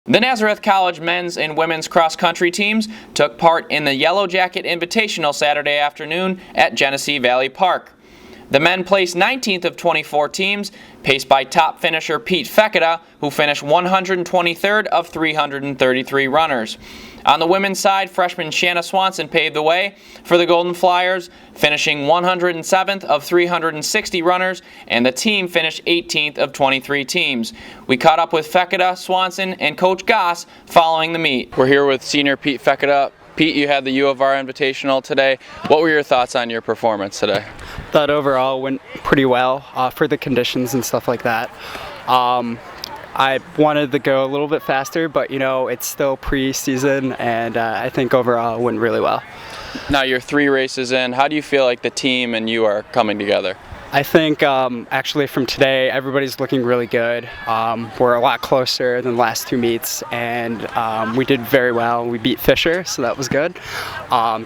The Nazareth College men's and women's cross-country teams took part in the YellowJacket Invitational Saturday afternoon at Genesee Valley Park. The men placed 19th of 24 teams, paced by top finisher Pete Fekete, who finished 123rd of 333 runners. On the women's side, freshman Shanna Swanson paved the way for the Golden Flyers, finishing 107th of 360 runners, and the team finished 18th of 23 teams. We caught up with Fekete, Swanson, and Coach Goss following the meet. We're here with senior Pete Fekete. Pete, you had the U of R Invitational today. What were your thoughts on your performance today? Thought overall went pretty well for the conditions and stuff like that. I wanted to go a little bit faster, but you know, it's still pre-season, and I think overall it went really well. Now you're 3 races in. How do you feel like the team and you are coming together? I think actually from today, everybody's looking really good. We're a lot closer than the last 2 meets, and we did very well. We beat Fisher, so that was good.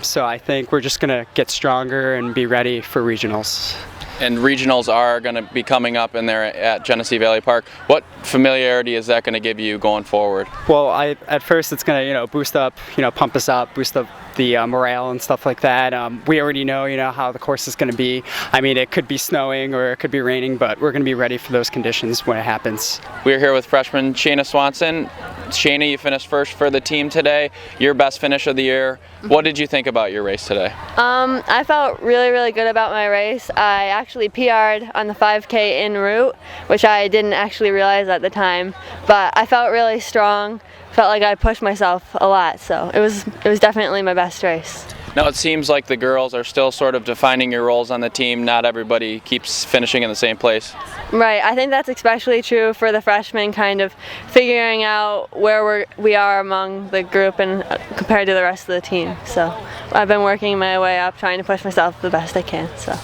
So I think we're just gonna get stronger and be ready for regionals. And regionals are going to be coming up in there at Genesee Valley Park. What familiarity is that going to give you going forward? Well, at first it's going to boost up, pump us up, boost up the morale and stuff like that. We already know how the course is going to be. I mean, it could be snowing or it could be raining, but we're going to be ready for those conditions when it happens. We're here with freshman Shanna Swanson. Shanna, you finished first for the team today. Your best finish of the year. What did you think about your race today? I felt really good about my race. I actually PR'd on the 5K en route, which I didn't actually realize at the time, but I felt really strong. Felt like I pushed myself a lot, so it was definitely my best race. Now it seems like the girls are still sort of defining your roles on the team. Not everybody keeps finishing in the same place. Right, I think that's especially true for the freshmen, kind of figuring out where we are among the group and compared to the rest of the team. So I've been working my way up, trying to push myself the best I can. So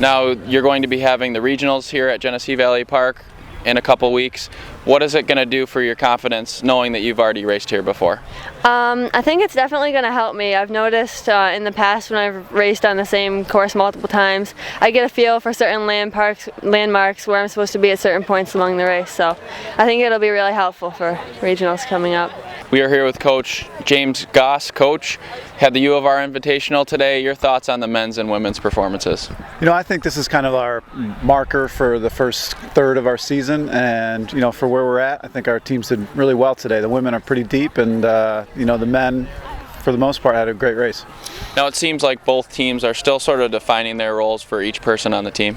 now you're going to be having the regionals here at Genesee Valley Park in a couple weeks. What is it going to do for your confidence knowing that you've already raced here before? I think it's definitely going to help me. I've noticed in the past when I've raced on the same course multiple times, I get a feel for certain landmarks where I'm supposed to be at certain points along the race. So I think it'll be really helpful for regionals coming up. We are here with Coach James Goss. Coach, had the U of R Invitational today. Your thoughts on the men's and women's performances? I think this is kind of our marker for the first third of our season, and for where we're at, I think our teams did really well today. The women are pretty deep, and the men, for the most part, had a great race. Now it seems like both teams are still sort of defining their roles for each person on the team.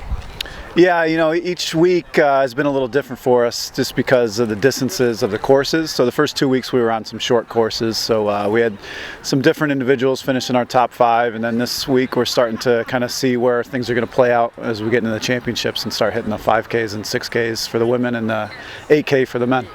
Yeah, each week has been a little different for us just because of the distances of the courses. So the first 2 weeks we were on some short courses, so we had some different individuals finish in our top 5, and then this week we're starting to kind of see where things are going to play out as we get into the championships and start hitting the 5Ks and 6Ks for the women and the 8K for the men.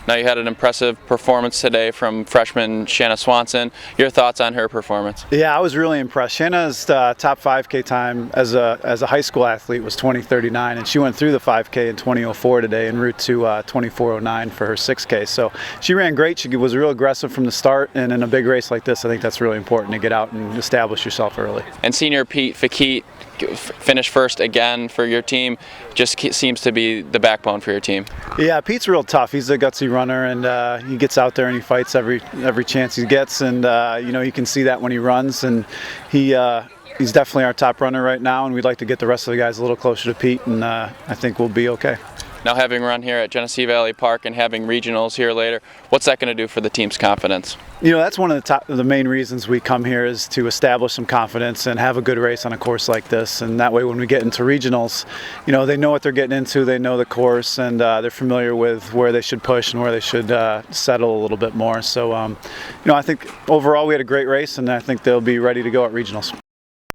Now you had an impressive performance today from freshman Shanna Swanson. Your thoughts on her performance? Yeah, I was really impressed. Shanna's top 5K time as a high school athlete was 20:39, and she went through the 5K in 20:04 today en route to 24:09 for her 6K. So she ran great. She was real aggressive from the start, and in a big race like this, I think that's really important to get out and establish yourself early. And senior Pete Fekete finished first again for your team. Just seems to be the backbone for your team. Yeah, Pete's real tough. He's a gutsy runner, and he gets out there and he fights every chance he gets, and you can see that when he runs, and he's definitely our top runner right now, and we'd like to get the rest of the guys a little closer to Pete, and I think we'll be okay. Now, having run here at Genesee Valley Park and having regionals here later, what's that going to do for the team's confidence? That's one of the main reasons we come here, is to establish some confidence and have a good race on a course like this. And that way, when we get into regionals, they know what they're getting into, they know the course, and they're familiar with where they should push and where they should settle a little bit more. So, I think overall we had a great race, and I think they'll be ready to go at regionals.